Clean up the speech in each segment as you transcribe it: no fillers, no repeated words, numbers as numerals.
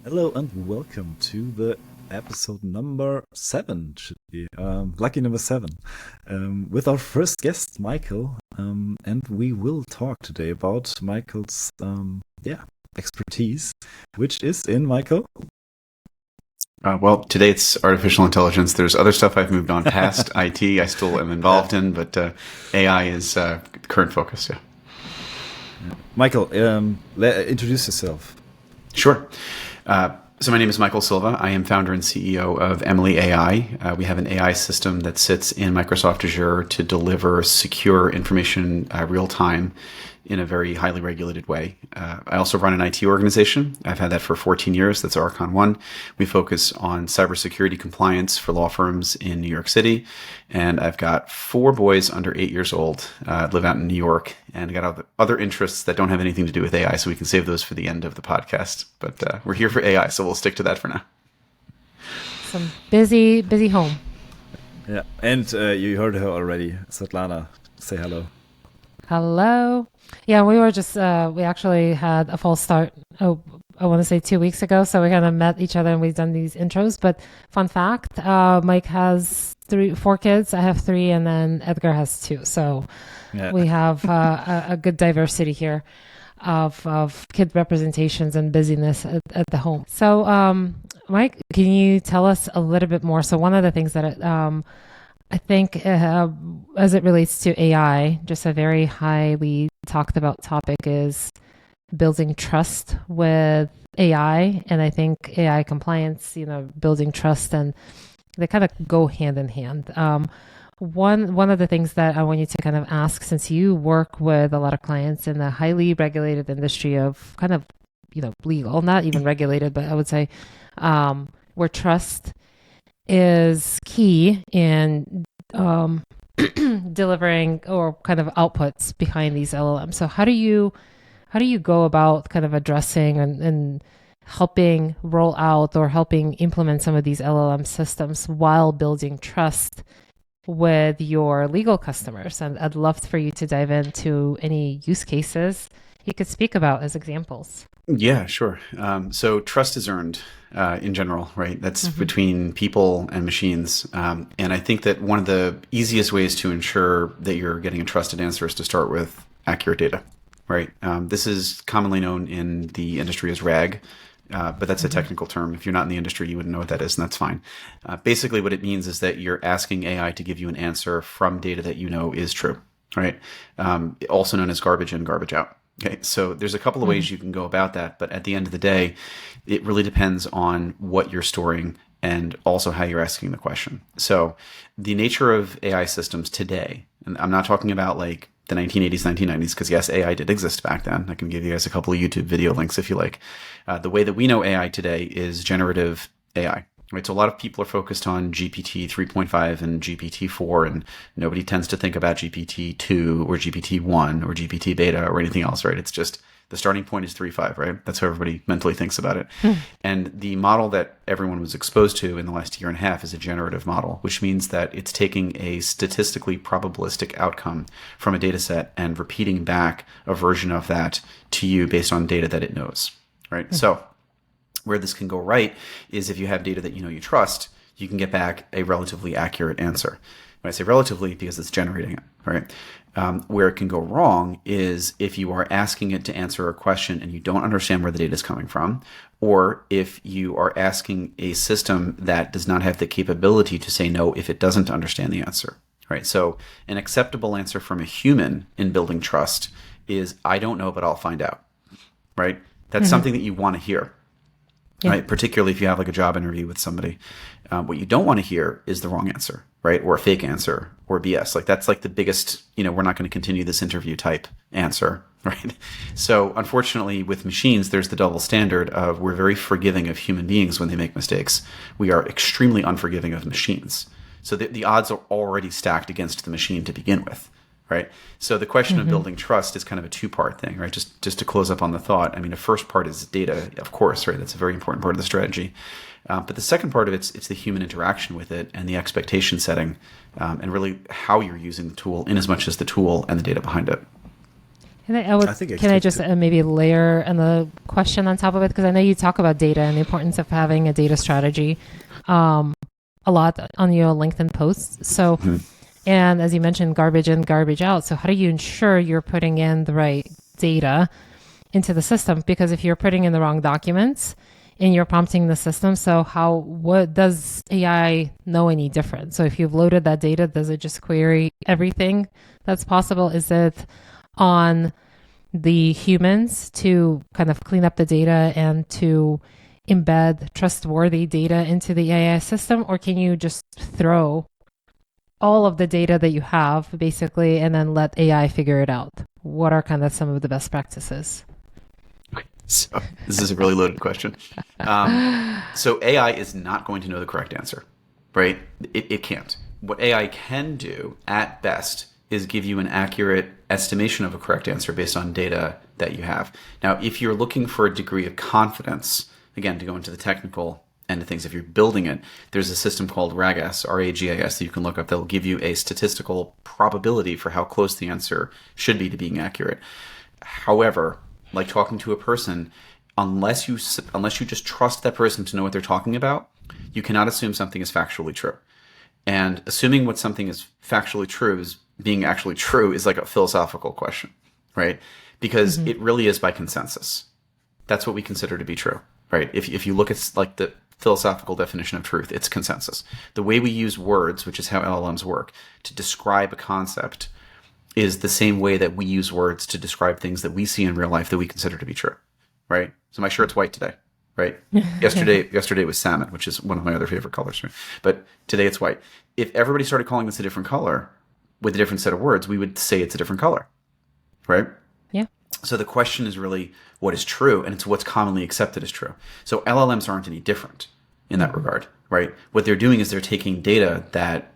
Hello and welcome to the episode number 7, should be lucky number 7, with our first guest, Michael. And we will talk today about Michael's expertise, which is in Michael. Well, today it's artificial intelligence. There's other stuff I've moved on past IT. I still am involved in, but AI is current focus. Yeah. Michael, introduce yourself. Sure. So my name is Michael Silva. I am founder and CEO of Emely AI. We have an AI system that sits in Microsoft Azure to deliver secure information real time in a very highly regulated way. I also run an IT organization. I've had that for 14 years. That's Archon One. We focus on cybersecurity compliance for law firms in New York City. And I've got 4 boys under 8 years old, live out in New York, and got other interests that don't have anything to do with AI. So we can save those for the end of the podcast. But we're here for AI, so we'll stick to that for now. Some busy home. Yeah, and you heard her already. Svetlana, say hello. Hello. Yeah, we were just, we actually had a false start, I want to say 2 weeks ago. So we kind of met each other and we've done these intros. But fun fact, Mike has 4 kids. I have 3, and then Edgar has 2. So we have a good diversity here of kid representations and busyness at the home. So, Mike, can you tell us a little bit more? So one of the things that I think as it relates to AI, just a very highly talked about topic is building trust with AI. And I think AI compliance, building trust, and they kind of go hand in hand. One of the things that I want you to kind of ask, since you work with a lot of clients in the highly regulated industry of kind of, legal, not even regulated, but I would say where trust is key in delivering or kind of outputs behind these LLMs. So how do you go about kind of addressing and helping roll out or helping implement some of these LLM systems while building trust with your legal customers? And I'd love for you to dive into any use cases you could speak about as examples. Yeah, sure. So trust is earned in general, right? That's between people and machines. And I think that one of the easiest ways to ensure that you're getting a trusted answer is to start with accurate data, right? This is commonly known in the industry as RAG, but that's a technical term. If you're not in the industry, you wouldn't know what that is, and that's fine. Basically, what it means is that you're asking AI to give you an answer from data that you know is true, right? Also known as garbage in, garbage out. Okay, so there's a couple of ways you can go about that, but at the end of the day, it really depends on what you're storing and also how you're asking the question. So the nature of AI systems today, and I'm not talking about like the 1980s, 1990s, because yes, AI did exist back then. I can give you guys a couple of YouTube video links if you like. The way that we know AI today is generative AI. Right, so a lot of people are focused on GPT 3.5 and GPT 4, and nobody tends to think about GPT 2 or GPT 1 or GPT beta or anything else, right? It's just the starting point is 3.5, right? That's how everybody mentally thinks about it. And the model that everyone was exposed to in the last year and a half is a generative model, which means that it's taking a statistically probabilistic outcome from a data set and repeating back a version of that to you based on data that it knows, right? So where this can go right is if you have data that you trust, you can get back a relatively accurate answer. When I say relatively, because it's generating it, right? Where it can go wrong is if you are asking it to answer a question and you don't understand where the data is coming from, or if you are asking a system that does not have the capability to say no if it doesn't understand the answer, right? So an acceptable answer from a human in building trust is, I don't know, but I'll find out, right? That's something that you want to hear. Yeah. Right? Particularly if you have like a job interview with somebody. What you don't want to hear is the wrong answer, right? Or a fake answer or BS. Like that's like the biggest, we're not going to continue this interview type answer, right? So unfortunately with machines, there's the double standard of we're very forgiving of human beings when they make mistakes. We are extremely unforgiving of machines. So the odds are already stacked against the machine to begin with. Right. So the question of building trust is kind of a 2-part thing, right? Just to close up on the thought. I mean, the first part is data, of course, right? That's a very important part of the strategy. But the second part of it's the human interaction with it and the expectation setting, and really how you're using the tool in as much as the tool and the data behind it. I think Can I just expected. maybe layer a question on top of it? Because I know you talk about data and the importance of having a data strategy um, a lot on your LinkedIn posts. So, and as you mentioned, garbage in, garbage out. So how do you ensure you're putting in the right data into the system? Because if you're putting in the wrong documents and you're prompting the system, so what does AI know any different? So if you've loaded that data, does it just query everything that's possible? Is it on the humans to kind of clean up the data and to embed trustworthy data into the AI system? Or can you just throw all of the data that you have basically and then let AI figure it out? What are kind of some of the best practices? So this is a really loaded question. So AI is not going to know the correct answer, right? It can't. What AI can do at best is give you an accurate estimation of a correct answer based on data that you have. Now, if you're looking for a degree of confidence, again, to go into the technical end of things, if you're building it, there's a system called RAGAS, RAGAS, that you can look up that will give you a statistical probability for how close the answer should be to being accurate. However, like talking to a person, unless you just trust that person to know what they're talking about, you cannot assume something is factually true. And assuming what something is factually true is being actually true is like a philosophical question, right? Because it really is by consensus. That's what we consider to be true, right? If you look at like the philosophical definition of truth, it's consensus. The way we use words, which is how LLMs work, to describe a concept is the same way that we use words to describe things that we see in real life that we consider to be true, right? So my shirt's white today, right? Yesterday was salmon, which is one of my other favorite colors, right? But today it's white. If everybody started calling this a different color with a different set of words, we would say it's a different color, right? Yeah. So the question is really what is true, and it's what's commonly accepted as true. So LLMs aren't any different in that regard, right? What they're doing is they're taking data that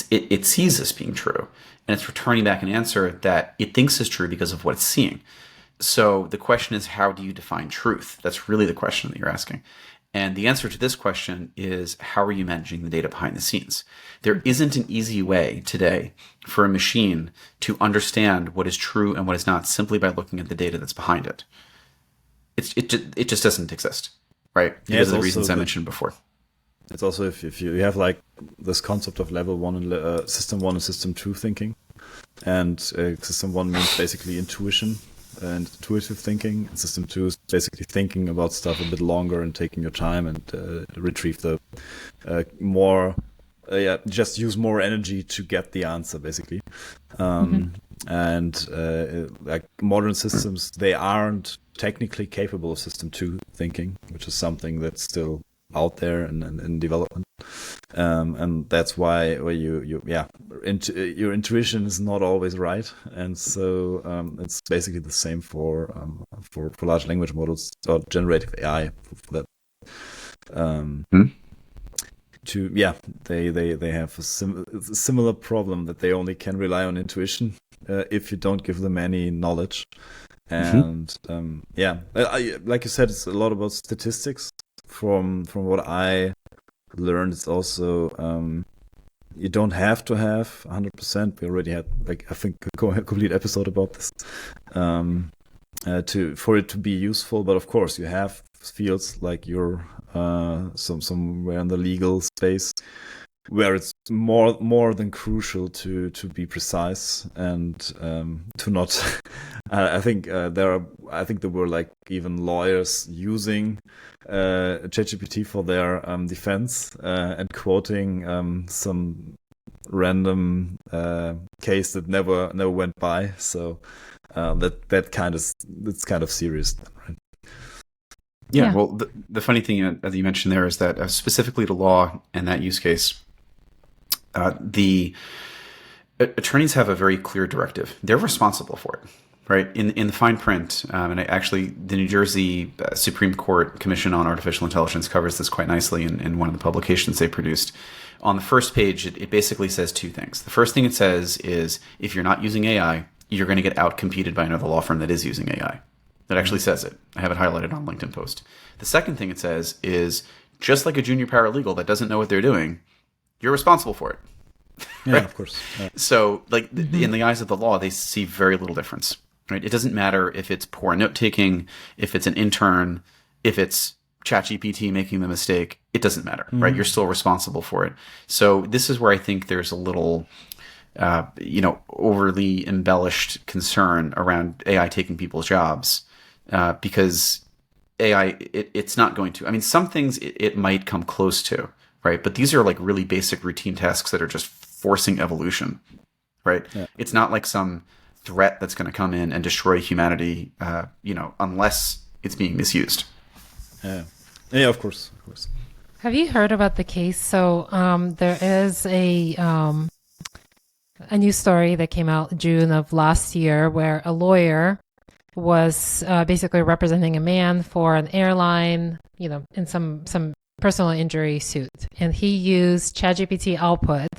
it sees as being true, and it's returning back an answer that it thinks is true because of what it's seeing. So the question is, how do you define truth? That's really the question that you're asking. And the answer to this question is, how are you managing the data behind the scenes? There isn't an easy way today for a machine to understand what is true and what is not simply by looking at the data that's behind it. It just doesn't exist, right? Because of the reasons I mentioned before. It's also if you have like this concept of level one and system one and system two thinking, and system one means basically intuition and intuitive thinking, and system two is basically thinking about stuff a bit longer and taking your time and retrieve the just use more energy to get the answer basically. And like modern systems, they aren't technically capable of system two thinking, which is something that's still out there and in development, and that's why your intuition is not always right, and so it's basically the same for large language models or generative AI for that. They have a similar problem that they only can rely on intuition if you don't give them any knowledge, and like you said, it's a lot about statistics. From what I learned, it's also you don't have to have 100%. We already had like I think a complete episode about this for it to be useful. But of course, you have fields like you're somewhere in the legal space where it's more than crucial to be precise and to not. I think there were like even lawyers using ChatGPT for their defense and quoting some random case that never went by. So it's kind of serious, right? Yeah. Well, the funny thing as you mentioned there is that specifically to law and that use case, the attorneys have a very clear directive. They're responsible for it, right? In the fine print, and the New Jersey Supreme Court Commission on Artificial Intelligence covers this quite nicely in one of the publications they produced. On the first page, it basically says two things. The first thing it says is, if you're not using AI, you're going to get out-competed by another law firm that is using AI. That actually says it. I have it highlighted on LinkedIn post. The second thing it says is, just like a junior paralegal that doesn't know what they're doing, you're responsible for it. Yeah, right? Of course. Yeah. So, like in the eyes of the law, they see very little difference. right? It doesn't matter if it's poor note taking, if it's an intern, if it's ChatGPT making the mistake. It doesn't matter, right? You're still responsible for it. So this is where I think there's a little, overly embellished concern around AI taking people's jobs, because AI, it's not going to. I mean, some things it might come close to, right? But these are like really basic routine tasks that are just forcing evolution, right? Yeah. It's not like some threat that's going to come in and destroy humanity, unless it's being misused. Yeah, of course. Have you heard about the case? So there is a new story that came out June of last year where a lawyer was basically representing a man for an airline, in some personal injury suit, and he used ChatGPT output,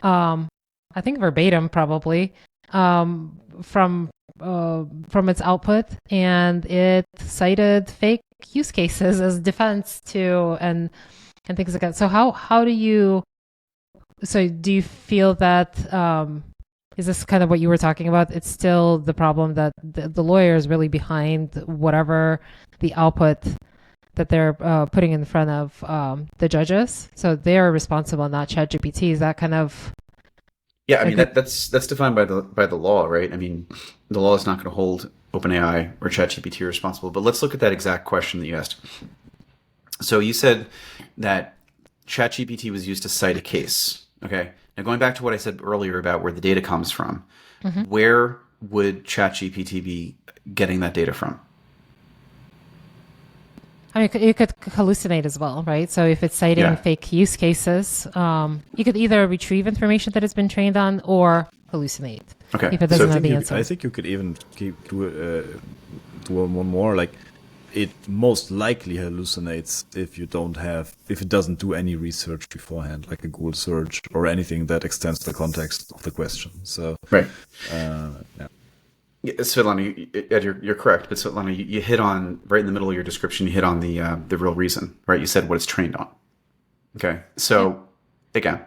I think verbatim probably, from its output, and it cited fake use cases as defense to and things like that. So how do you feel that is this kind of what you were talking about? It's still the problem that the lawyer is really behind whatever the output that they're putting in front of the judges. So they're responsible, not ChatGPT. Is that kind of... Yeah, I mean that's defined by the law, right? I mean, the law is not going to hold OpenAI or ChatGPT responsible. But let's look at that exact question that you asked. So you said that ChatGPT was used to cite a case. Okay. Now going back to what I said earlier about where the data comes from, where would ChatGPT be getting that data from? I mean, you could hallucinate as well, right? So if it's citing fake use cases, you could either retrieve information that it's been trained on or hallucinate. Okay. If it doesn't have the answer. I think you could even do one more. Like, it most likely hallucinates if it doesn't do any research beforehand, like a Google search or anything that extends the context of the question. So, right. Yeah. Yeah, Svetlana, you're correct. But Svetlana, you hit on, right in the middle of your description, you hit on the real reason, right? You said what it's trained on. Okay. So again,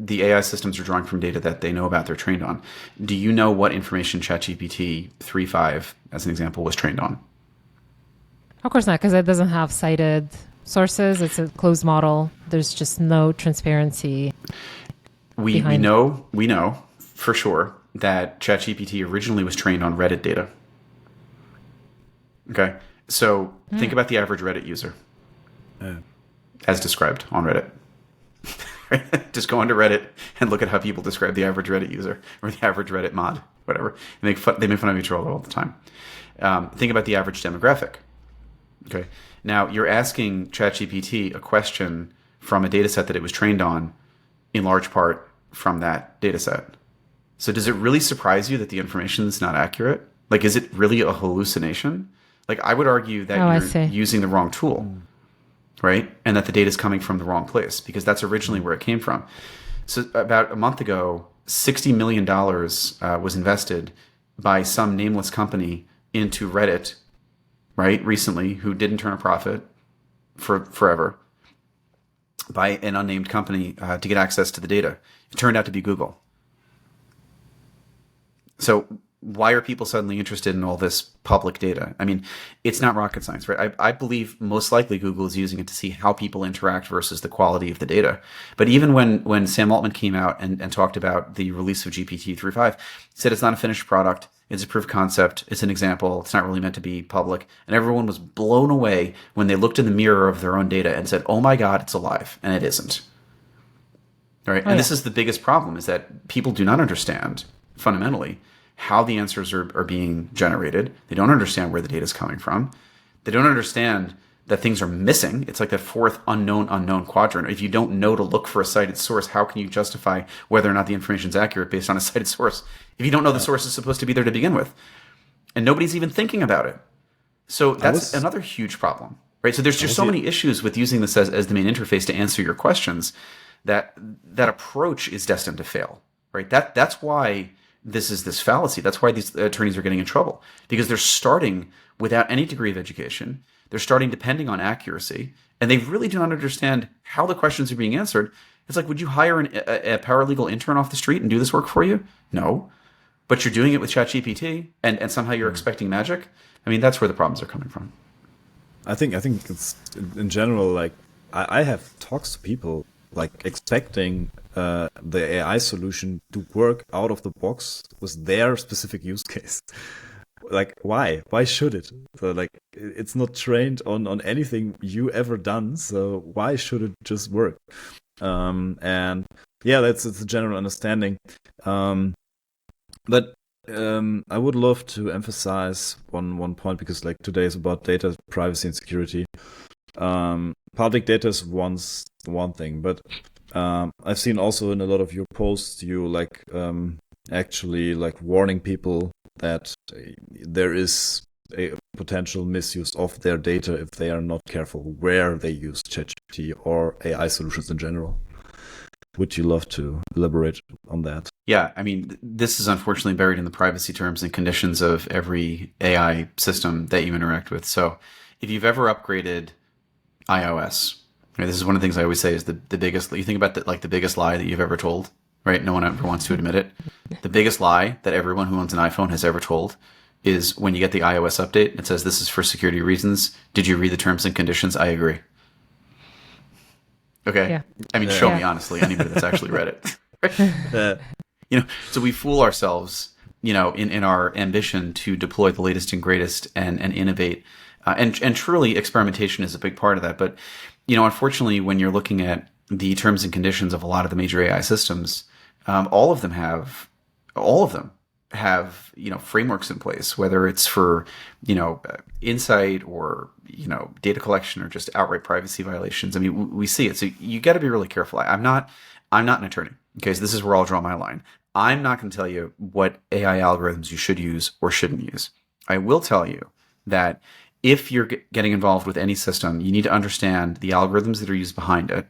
the AI systems are drawing from data that they know about, they're trained on. Do you know what information ChatGPT 3.5, as an example, was trained on? Of course not, because it doesn't have cited sources. It's a closed model. There's just no transparency. We know for sure that ChatGPT originally was trained on Reddit data. Okay, so think about the average Reddit user, as described on Reddit. Just go onto Reddit and look at how people describe the average Reddit user or the average Reddit mod, whatever. They make fun of each other all the time. Think about the average demographic. Okay, now you're asking ChatGPT a question from a data set that it was trained on, in large part from that data set. So does it really surprise you that the information is not accurate? Like, is it really a hallucination? Like, I would argue that you're using the wrong tool, right? And that the data is coming from the wrong place, because that's originally where it came from. So about a month ago, $60 million was invested by some nameless company into Reddit, right? Recently, who didn't turn a profit for forever, by an unnamed company to get access to the data. It turned out to be Google. So why are people suddenly interested in all this public data? I mean, it's not rocket science, right? I believe most likely Google is using it to see how people interact versus the quality of the data. But even when Sam Altman came out and talked about the release of GPT 3.5, he said it's not a finished product. It's a proof of concept. It's an example. It's not really meant to be public. And everyone was blown away when they looked in the mirror of their own data and said, oh my God, it's alive. And it isn't. All right. And this is the biggest problem, is that people do not understand fundamentally how the answers are being generated. They don't understand where the data is coming from. They don't understand that things are missing. It's like that fourth unknown quadrant. If you don't know to look for a cited source, how can you justify whether or not the information is accurate based on a cited source if you don't know the source is supposed to be there to begin with? And nobody's even thinking about it. So that's another huge problem, right? So there's just so many issues with using this as the main interface to answer your questions, that approach is destined to fail, right? That's why this is this fallacy. That's why these attorneys are getting in trouble, because they're starting without any degree of education. They're starting depending on accuracy, and they really do not understand how the questions are being answered. It's like, would you hire a paralegal intern off the street and do this work for you? No. but you're doing it with ChatGPT, and somehow you're expecting magic. I mean, that's where the problems are coming from. I think it's in general, like I have talks to people like expecting the AI solution to work out of the box with their specific use case. Like, why? Why should it? So, like, it's not trained on anything you ever done. So why should it just work? And yeah, it's a general understanding. But I would love to emphasize one point, because like today is about data privacy and security. Public data is one thing, but I've seen also in a lot of your posts you like actually like warning people that there is a potential misuse of their data if they are not careful where they use ChatGPT or AI solutions in general. Would you love to elaborate on that? Yeah, I mean, this is unfortunately buried in the privacy terms and conditions of every AI system that you interact with. So if you've ever upgraded iOS, right, this is one of the things I always say is the biggest, you think about the biggest lie that you've ever told, right? No one ever wants to admit it. The biggest lie that everyone who owns an iPhone has ever told is when you get the iOS update, it says this is for security reasons. Did you read the terms and conditions? I agree. Okay. Yeah. I mean, show me honestly, anybody that's actually read it. So we fool ourselves, in our ambition to deploy the latest and greatest and innovate. And truly experimentation is a big part of that. But, unfortunately, when you're looking at the terms and conditions of a lot of the major AI systems, all of them have, frameworks in place, whether it's for, insight or, data collection or just outright privacy violations. I mean, we see it. So you got to be really careful. I'm not an attorney. Okay. So this is where I'll draw my line. I'm not going to tell you what AI algorithms you should use or shouldn't use. I will tell you that if you're getting involved with any system, you need to understand the algorithms that are used behind it.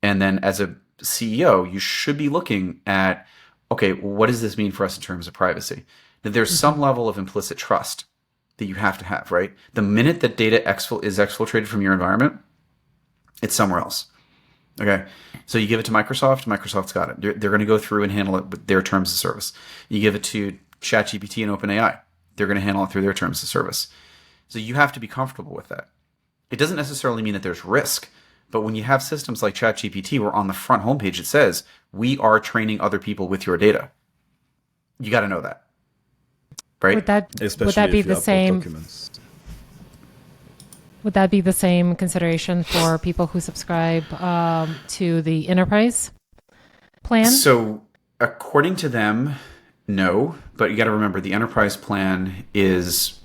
And then as a CEO, you should be looking at, okay, what does this mean for us in terms of privacy? That there's some level of implicit trust that you have to have, right? The minute that data is exfiltrated from your environment, it's somewhere else. Okay. So you give it to Microsoft, Microsoft's got it. They're going to go through and handle it with their terms of service. You give it to ChatGPT and OpenAI, they're going to handle it through their terms of service. So you have to be comfortable with that. It doesn't necessarily mean that there's risk, but when you have systems like ChatGPT where on the front homepage it says, we are training other people with your data, you got to know that, right? Would that be the same? Documents. Would that be the same consideration for people who subscribe to the enterprise plan? So according to them, no, but you got to remember the enterprise plan is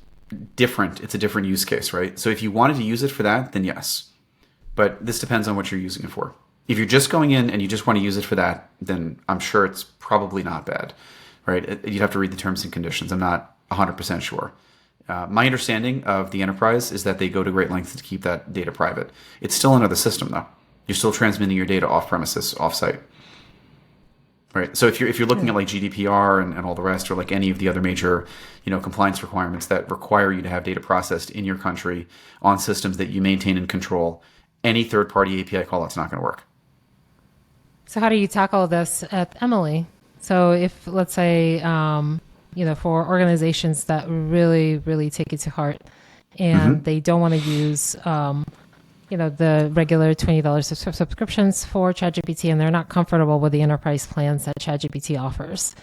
different. It's a different use case, right? So if you wanted to use it for that, then yes. But this depends on what you're using it for. If you're just going in and you just want to use it for that, then I'm sure it's probably not bad, right? You'd have to read the terms and conditions. I'm not 100% sure. My understanding of the enterprise is that they go to great lengths to keep that data private. It's still another system, though. You're still transmitting your data off premises, off site. Right. So if you're looking at like GDPR and all the rest, or like any of the other major, compliance requirements that require you to have data processed in your country on systems that you maintain and control, any third-party API call out's not going to work. So how do you tackle this at Emely? So if, let's say, for organizations that really, really take it to heart and they don't want to use, the regular $20 subscriptions for ChatGPT, and they're not comfortable with the enterprise plans that ChatGPT offers.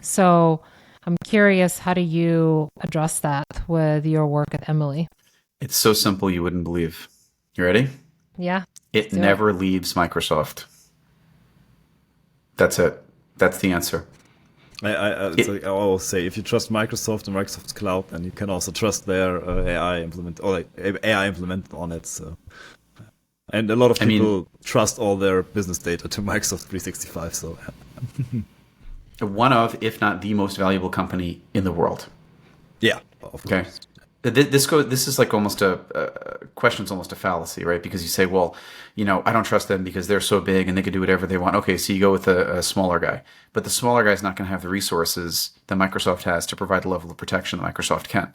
So I'm curious, how do you address that with your work at Emely? It's so simple you wouldn't believe. You ready? Yeah. It never leaves Microsoft. That's it. That's the answer. I always say, if you trust Microsoft and Microsoft's cloud, then you can also trust their AI implement on it. So, and a lot of people trust all their business data to Microsoft 365. So, one of, if not the most valuable company in the world. Yeah. Of course. Okay. This is like almost question's almost a fallacy, right? Because you say, well, I don't trust them because they're so big and they can do whatever they want. Okay, so you go with a smaller guy, but the smaller guy is not going to have the resources that Microsoft has to provide the level of protection that Microsoft can.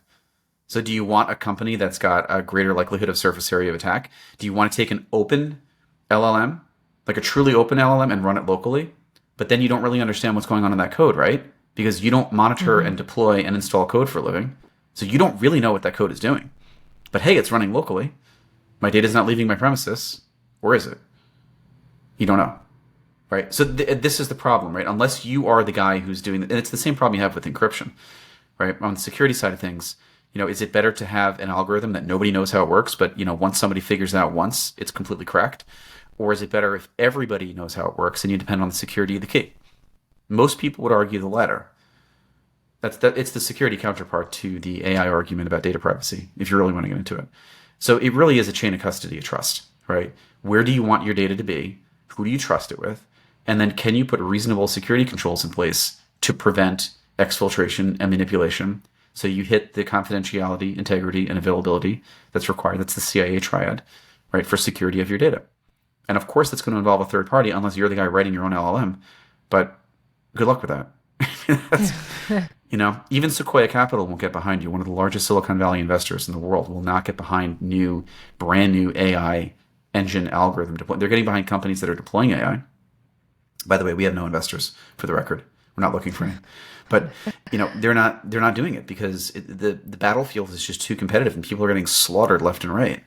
So do you want a company that's got a greater likelihood of surface area of attack? Do you want to take an open like a truly open LLM and run it locally? But then you don't really understand what's going on in that code, right? because you don't monitor and deploy and install code for a living. So you don't really know what that code is doing. But hey, it's running locally. My data is not leaving my premises. Or is it? You don't know. Right? So this is the problem, right? Unless you are the guy who's doing it. And it's the same problem you have with encryption, right? On the security side of things, is it better to have an algorithm that nobody knows how it works, but, once somebody figures it out once, it's completely cracked? Or is it better if everybody knows how it works and you depend on the security of the key? Most people would argue the latter. It's the security counterpart to the AI argument about data privacy, if you really want to get into it. So it really is a chain of custody of trust, right? Where do you want your data to be? Who do you trust it with? And then can you put reasonable security controls in place to prevent exfiltration and manipulation? So you hit the confidentiality, integrity, and availability that's required. That's the CIA triad, right, for security of your data. And of course, that's going to involve a third party unless you're the guy writing your own LLM. But good luck with that. Even Sequoia Capital won't get behind you. One of the largest Silicon Valley investors in the world will not get behind brand new AI engine algorithm deployment. They're getting behind companies that are deploying AI. By the way, we have no investors, for the record. We're not looking for any. But they're not doing it because the battlefield is just too competitive and people are getting slaughtered left and right.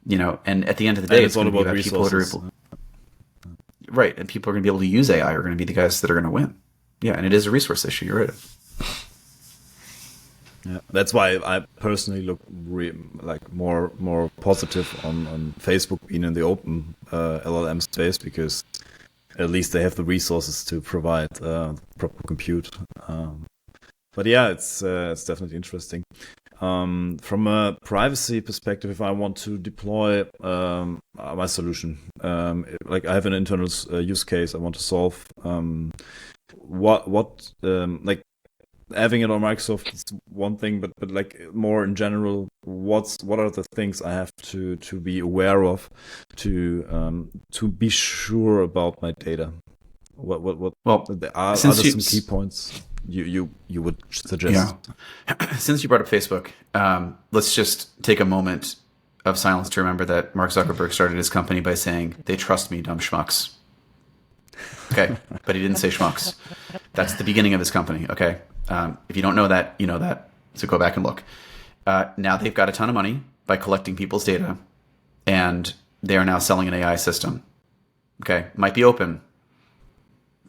And at the end of the day, it's all about people that are able, right, and people are going to be able to use AI are going to be the guys that are going to win. Yeah, and it is a resource issue. You're right. Yeah, that's why I personally look more positive on Facebook being in the open LLM space, because at least they have the resources to provide proper compute. But yeah, it's definitely interesting. From a privacy perspective, if I want to deploy my solution, like I have an internal use case I want to solve. Like having it on Microsoft is one thing, but like more in general, what are the things I have to be aware of to be sure about my data? What Well, are there some key points you would suggest? Yeah. Since you brought up Facebook, let's just take a moment of silence to remember that Mark Zuckerberg started his company by saying, "They trust me, dumb schmucks." Okay, but he didn't say schmucks. That's the beginning of his company. Okay, if you don't know that, you know that. So go back and look. Now they've got a ton of money by collecting people's data, and they are now selling an AI system. Okay, might be open,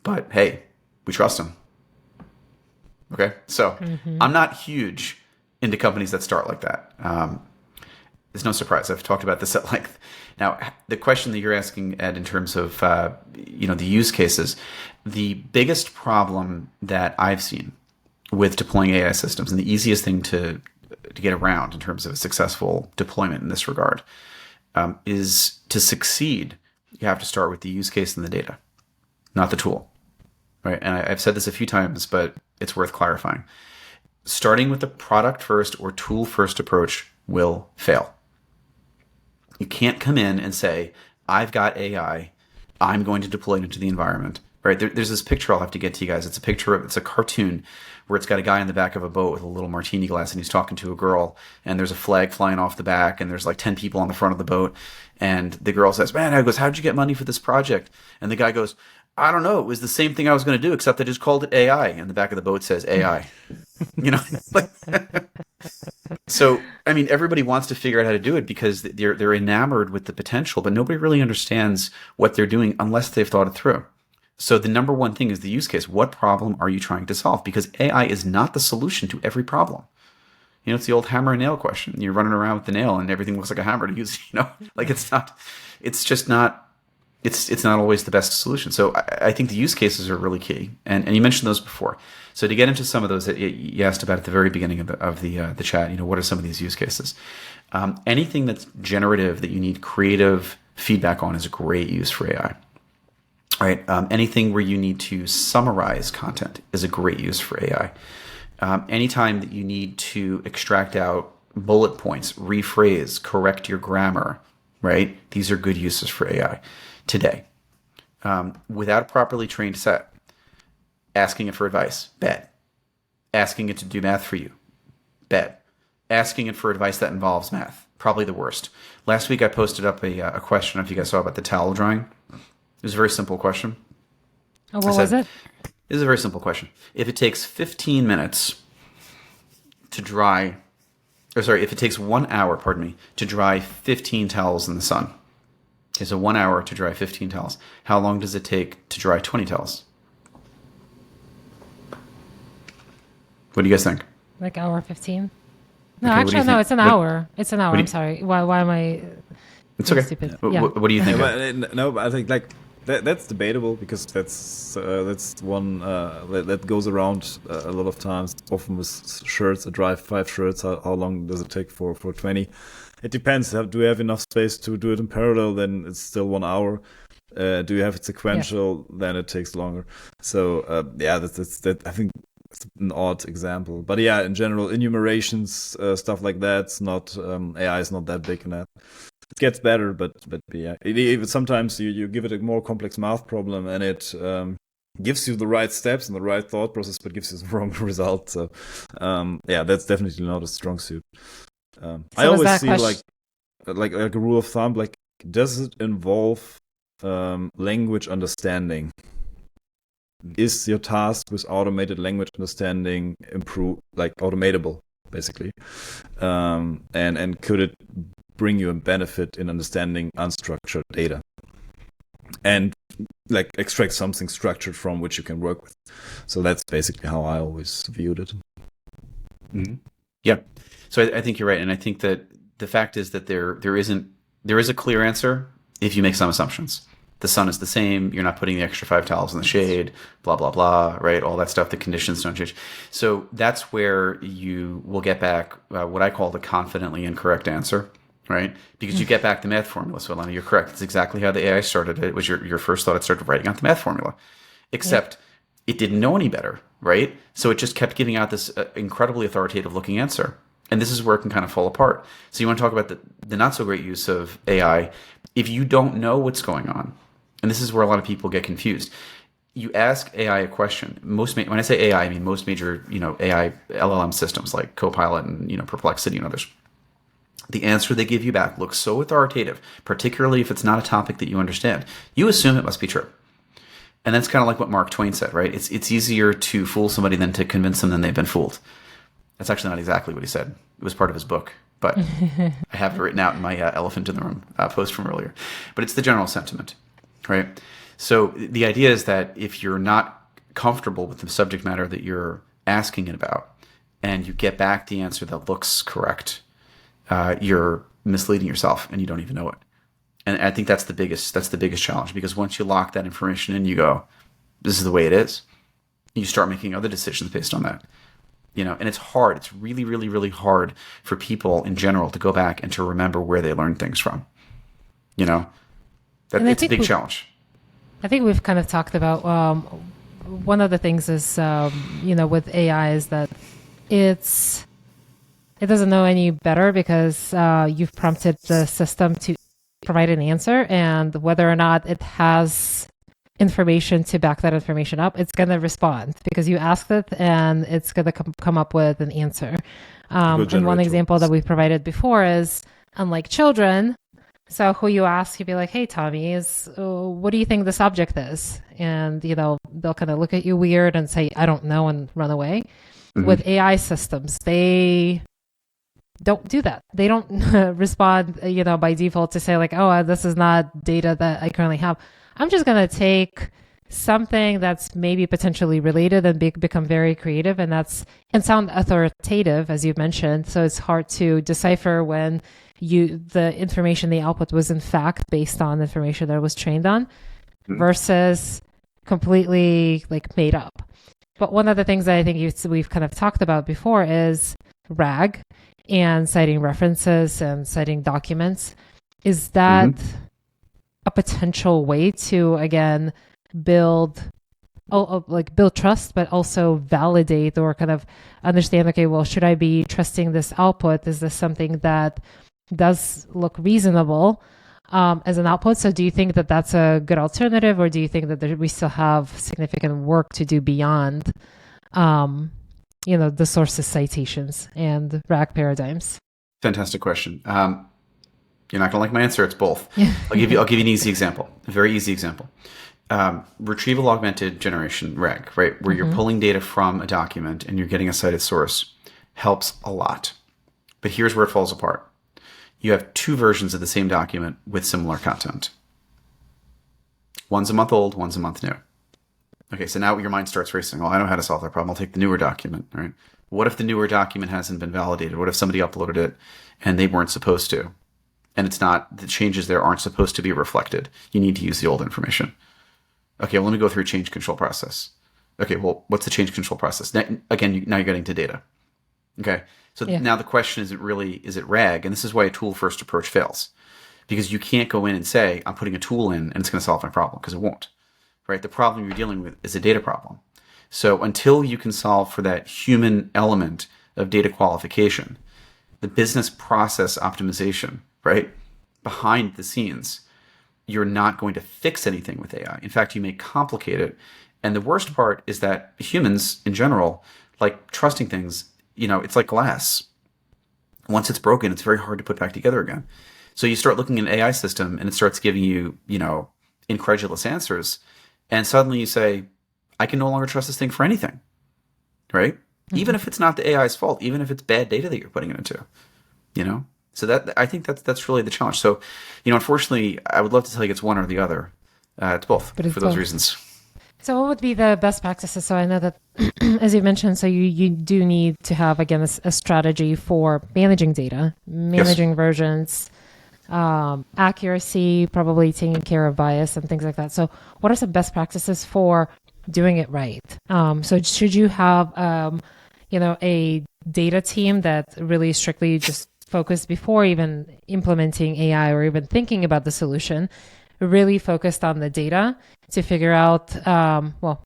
but hey, we trust them. Okay, so I'm not huge into companies that start like that. It's no surprise. I've talked about this at length. Now, the question that you're asking, Ed, in terms of the use cases, the biggest problem that I've seen with deploying AI systems, and the easiest thing to get around in terms of a successful deployment in this regard, is to succeed. You have to start with the use case and the data, not the tool. Right? And I've said this a few times, but it's worth clarifying. Starting with the product first or tool first approach will fail. You can't come in and say, I've got AI, I'm going to deploy it into the environment. Right? There's this picture I'll have to get to you guys. It's a cartoon where it's got a guy in the back of a boat with a little martini glass and he's talking to a girl, and there's a flag flying off the back, and there's like 10 people on the front of the boat. And the girl says, man, I goes, how'd you get money for this project? And the guy goes, I don't know. It was the same thing I was going to do, except I just called it AI. And the back of the boat says AI. So, I mean, everybody wants to figure out how to do it because they're enamored with the potential, but nobody really understands what they're doing unless they've thought it through. So the number one thing is the use case. What problem are you trying to solve? Because AI is not the solution to every problem. It's the old hammer and nail question. You're running around with the nail and everything looks like a hammer to use, it's not always the best solution. So I think the use cases are really key. And you mentioned those before. So to get into some of those that you asked about at the very beginning of the chat, what are some of these use cases? Anything that's generative that you need creative feedback on is a great use for AI. Right? Anything where you need to summarize content is a great use for AI. Anytime that you need to extract out bullet points, rephrase, correct your grammar, right? These are good uses for AI today. Without a properly trained set, asking it for advice, bad. Asking it to do math for you, bad. Asking it for advice that involves math, probably the worst. Last week I posted up a question, if you guys saw, about the towel drawing. It was a very simple question. Oh, what was it? This is a very simple question. If it takes 15 minutes to dry, if it takes 1 hour, to dry 15 towels in the sun. Okay, so 1 hour to dry 15 towels. How long does it take to dry 20 towels? What do you guys think? Like hour 15? No, Okay, actually, no, it's an hour. It's an hour. I'm sorry. Why am I It's okay. stupid? Yeah. What do you think? No, but I think like that's debatable because that's one that goes around a lot of times. Often with shirts, I dry 5 shirts. How long does it take for 20? It depends. Do we have enough space to do it in parallel? Then it's still 1 hour. Do you have it sequential? Yeah. Then it takes longer. So that's I think it's an odd example. But yeah, in general, enumerations, stuff like that. It's not AI is not that big in that. It gets better, but yeah, sometimes you give it a more complex math problem and it gives you the right steps and the right thought process, but gives you the wrong result. So that's definitely not a strong suit. I always see like a rule of thumb, like does it involve language understanding? Is your task with automated language understanding automatable, basically? And could it bring you a benefit in understanding unstructured data and like extract something structured from which you can work with? So that's basically how I always viewed it. Mm-hmm. Yeah. So I think you're right. And I think that the fact is that there is a clear answer if you make some assumptions. The sun is the same. You're not putting the extra 5 towels in the shade, blah, blah, blah, right? All that stuff. The conditions don't change. So that's where you will get back what I call the confidently incorrect answer, right? Because you get back the math formula. So Elena, you're correct. It's exactly how the AI started. It was your first thought. It started writing out the math formula, except it didn't know any better, right? So it just kept giving out this incredibly authoritative looking answer. And this is where it can kind of fall apart. So you want to talk about the not so great use of AI. If you don't know what's going on, and this is where a lot of people get confused. You ask AI a question. When I say AI, I mean most major, AI LLM systems like Copilot and Perplexity and others. The answer they give you back looks so authoritative, particularly if it's not a topic that you understand. You assume it must be true. And that's kind of like what Mark Twain said, right? It's easier to fool somebody than to convince them that they've been fooled. That's actually not exactly what he said. It was part of his book, but I have it written out in my elephant in the room post from earlier. But it's the general sentiment. Right. So the idea is that if you're not comfortable with the subject matter that you're asking it about and you get back the answer that looks correct, you're misleading yourself and you don't even know it. And I think that's the biggest challenge, because once you lock that information in, you go, this is the way it is. You start making other decisions based on that. And it's hard. It's really, really, really hard for people in general to go back and to remember where they learned things from. It's a big challenge. I think we've kind of talked about one of the things is, with AI is that it doesn't know any better because you've prompted the system to provide an answer, and whether or not it has information to back that information up, it's going to respond because you asked it and it's going to come up with an answer. And one example that we've provided before is, unlike children, so who you ask, you'd be like, hey, Tommy, what do you think this object is? And, they'll kind of look at you weird and say, I don't know, and run away. Mm-hmm. With AI systems, they don't do that. They don't respond, by default to say like, oh, this is not data that I currently have. I'm just going to take something that's maybe potentially related and become very creative and sound authoritative, as you mentioned. So it's hard to decipher when the information they output was in fact based on information that it was trained on versus completely like made up. But one of the things that I think we've kind of talked about before is RAG and citing references and citing documents. Is that a potential way to, again, build trust, but also validate or kind of understand, okay, well, should I be trusting this output? Is this something that does look reasonable as an output? So do you think that that's a good alternative, or do you think that we still have significant work to do beyond, the sources citations and RAG paradigms? Fantastic question. You're not going to like my answer. It's both. I'll give you an easy example, a very easy example. retrieval augmented generation, RAG, right, where you're pulling data from a document and you're getting a cited source, helps a lot. But here's where it falls apart. You have two versions of the same document with similar content. One's a month old, one's a month new. Okay, so now your mind starts racing. Well, I know how to solve that problem. I'll take the newer document, right? What if the newer document hasn't been validated? What if somebody uploaded it and they weren't supposed to? And it's not, the changes there aren't supposed to be reflected. You need to use the old information. Okay, well, let me go through a change control process. Okay, well, what's the change control process? Now, again, now you're getting to data. Okay, so now the question is it RAG? And this is why a tool-first approach fails. Because you can't go in and say, I'm putting a tool in and it's going to solve my problem, because it won't. Right? The problem you're dealing with is a data problem. So until you can solve for that human element of data qualification, the business process optimization, right, behind the scenes, you're not going to fix anything with AI. In fact, you may complicate it. And the worst part is that humans in general, like trusting things, it's like glass. Once it's broken, it's very hard to put back together again. So you start looking at an AI system and it starts giving you, incredulous answers. And suddenly you say, I can no longer trust this thing for anything, right? Even if it's not the AI's fault, even if it's bad data that you're putting it into, So that, I think that's really the challenge. So, unfortunately, I would love to tell you it's one or the other. It's both, but it's for those reasons. So what would be the best practices? So I know that, as you mentioned, so you do need to have, again, a strategy for managing data, managing versions, accuracy, probably taking care of bias and things like that. So what are some best practices for doing it right? So should you have, a data team that really strictly just focused before even implementing AI or even thinking about the solution, really focused on the data to figure out,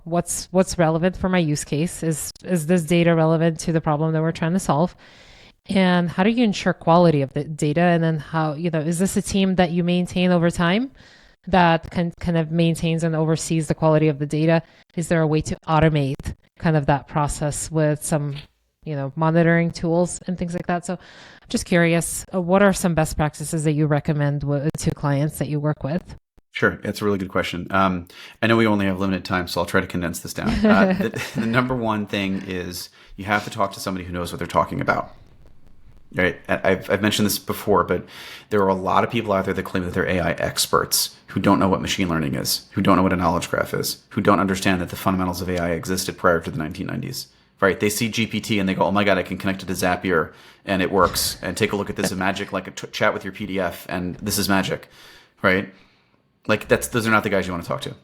what's relevant for my use case? Is this data relevant to the problem that we're trying to solve? And how do you ensure quality of the data? And then how, is this a team that you maintain over time that kind of maintains and oversees the quality of the data? Is there a way to automate kind of that process with some, monitoring tools and things like that? So just curious, what are some best practices that you recommend to clients that you work with? Sure. That's a really good question. I know we only have limited time, so I'll try to condense this down. The number one thing is you have to talk to somebody who knows what they're talking about. Right. I've mentioned this before, but there are a lot of people out there that claim that they're AI experts who don't know what machine learning is, who don't know what a knowledge graph is, who don't understand that the fundamentals of AI existed prior to the 1990s. Right? They see GPT and they go, "Oh my God, I can connect it to Zapier and it works. And take a look at this magic, like chat with your PDF, and this is magic." Right? Like those are not the guys you want to talk to.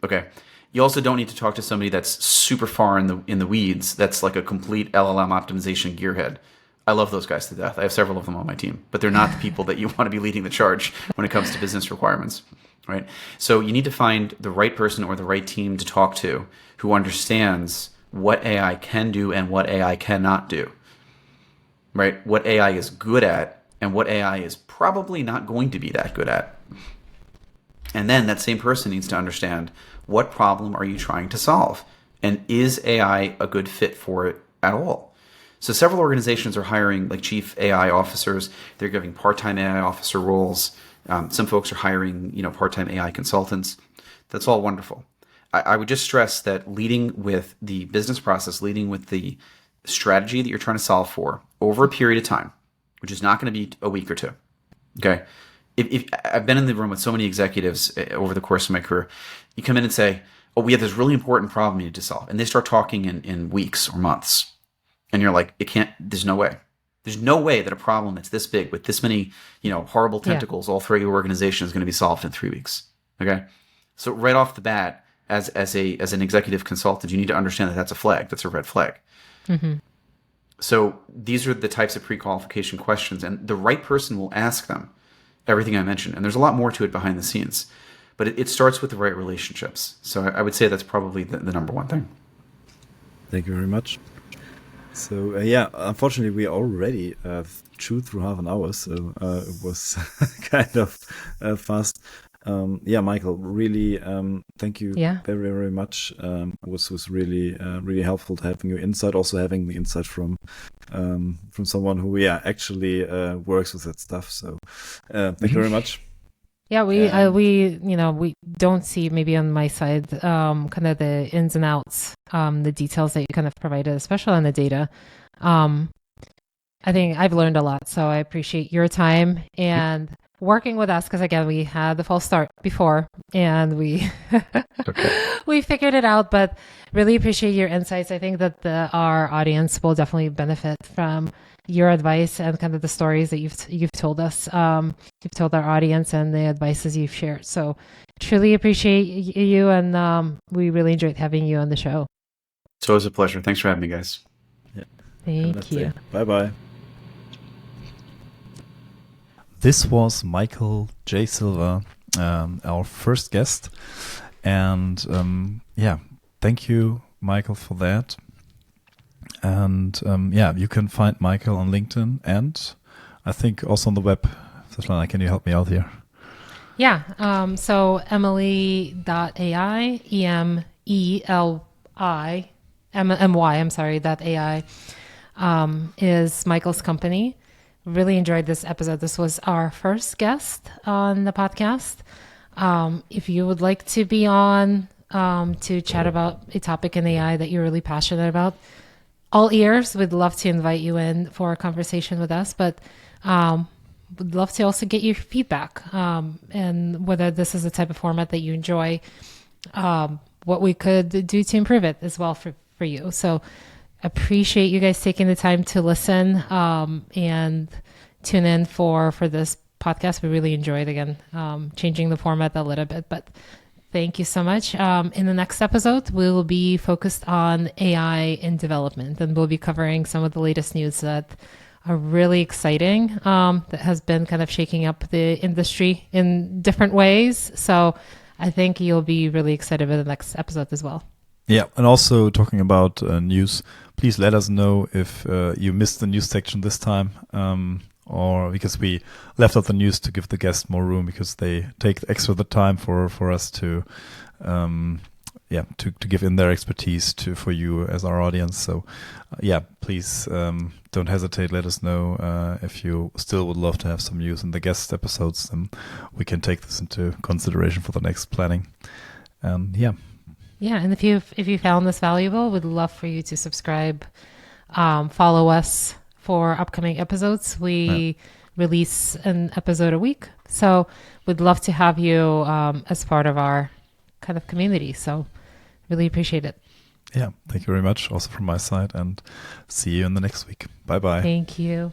Okay. You also don't need to talk to somebody that's super far in the weeds. That's like a complete LLM optimization gearhead. I love those guys to death. I have several of them on my team, but they're not the people that you want to be leading the charge when it comes to business requirements, right? So you need to find the right person or the right team to talk to who understands what AI can do and what AI cannot do, right? What AI is good at and what AI is probably not going to be that good at. And then that same person needs to understand, what problem are you trying to solve? And is AI a good fit for it at all? So several organizations are hiring like chief AI officers. They're giving part-time AI officer roles. Some folks are hiring, part-time AI consultants. That's all wonderful. I would just stress that leading with the business process, leading with the strategy that you're trying to solve for over a period of time, which is not going to be a week or two. Okay. If I've been in the room with so many executives over the course of my career, you come in and say, "Oh, we have this really important problem we need to solve," and they start talking in weeks or months. And you're like, there's no way. There's no way that a problem that's this big with this many, horrible tentacles all through your organization is going to be solved in 3 weeks. Okay. So right off the bat, as an executive consultant, you need to understand that that's a flag. That's a red flag. Mm-hmm. So these are the types of pre-qualification questions, and the right person will ask them everything I mentioned. And there's a lot more to it behind the scenes, but it starts with the right relationships. So I would say that's probably the number one thing. Thank you very much. So unfortunately we already chewed through half an hour, so it was kind of fast. Michael, really thank you very, very much. It was really really helpful to having your insight, also having the insight from someone who actually works with that stuff. So thank you very much. Yeah, we don't see, maybe on my side, kind of the ins and outs, the details that you kind of provided, especially on the data. Um, I think I've learned a lot, so I appreciate your time and working with us, because again, we had the false start before and we we figured it out, but really appreciate your insights. I think that our audience will definitely benefit from your advice and kind of the stories that you've told us. You've told our audience and the advices you've shared. So truly appreciate you, and we really enjoyed having you on the show. It's always a pleasure. Thanks for having me, guys. Yeah. Thank you. Bye-bye. This was Michael J. Silva, our first guest. And thank you, Michael, for that. And you can find Michael on LinkedIn and I think also on the web. Svetlana, can you help me out here? Yeah. So Emely.ai, .ai is Michael's company. Really enjoyed this episode. This was our first guest on the podcast. If you would like to be on to chat about a topic in AI that you're really passionate about, all ears. We'd love to invite you in for a conversation with us, but would love to also get your feedback, and whether this is the type of format that you enjoy, what we could do to improve it as well for you. So appreciate you guys taking the time to listen and tune in for this podcast. We really enjoyed, again, changing the format a little bit, but thank you so much. In the next episode, we will be focused on AI in development, and we'll be covering some of the latest news that are really exciting, that has been kind of shaking up the industry in different ways. So I think you'll be really excited with the next episode as well. Yeah, and also talking about news, please let us know if you missed the news section this time, or because we left out the news to give the guests more room, because they take extra the time for us to give in their expertise for you as our audience. So please don't hesitate. Let us know if you still would love to have some news in the guest episodes, and we can take this into consideration for the next planning. And and if you found this valuable, we'd love for you to subscribe, follow us for upcoming episodes. We release an episode a week, so we'd love to have you as part of our kind of community. So really appreciate it. Yeah, thank you very much also from my side, and see you in the next week. Bye-bye. Thank you.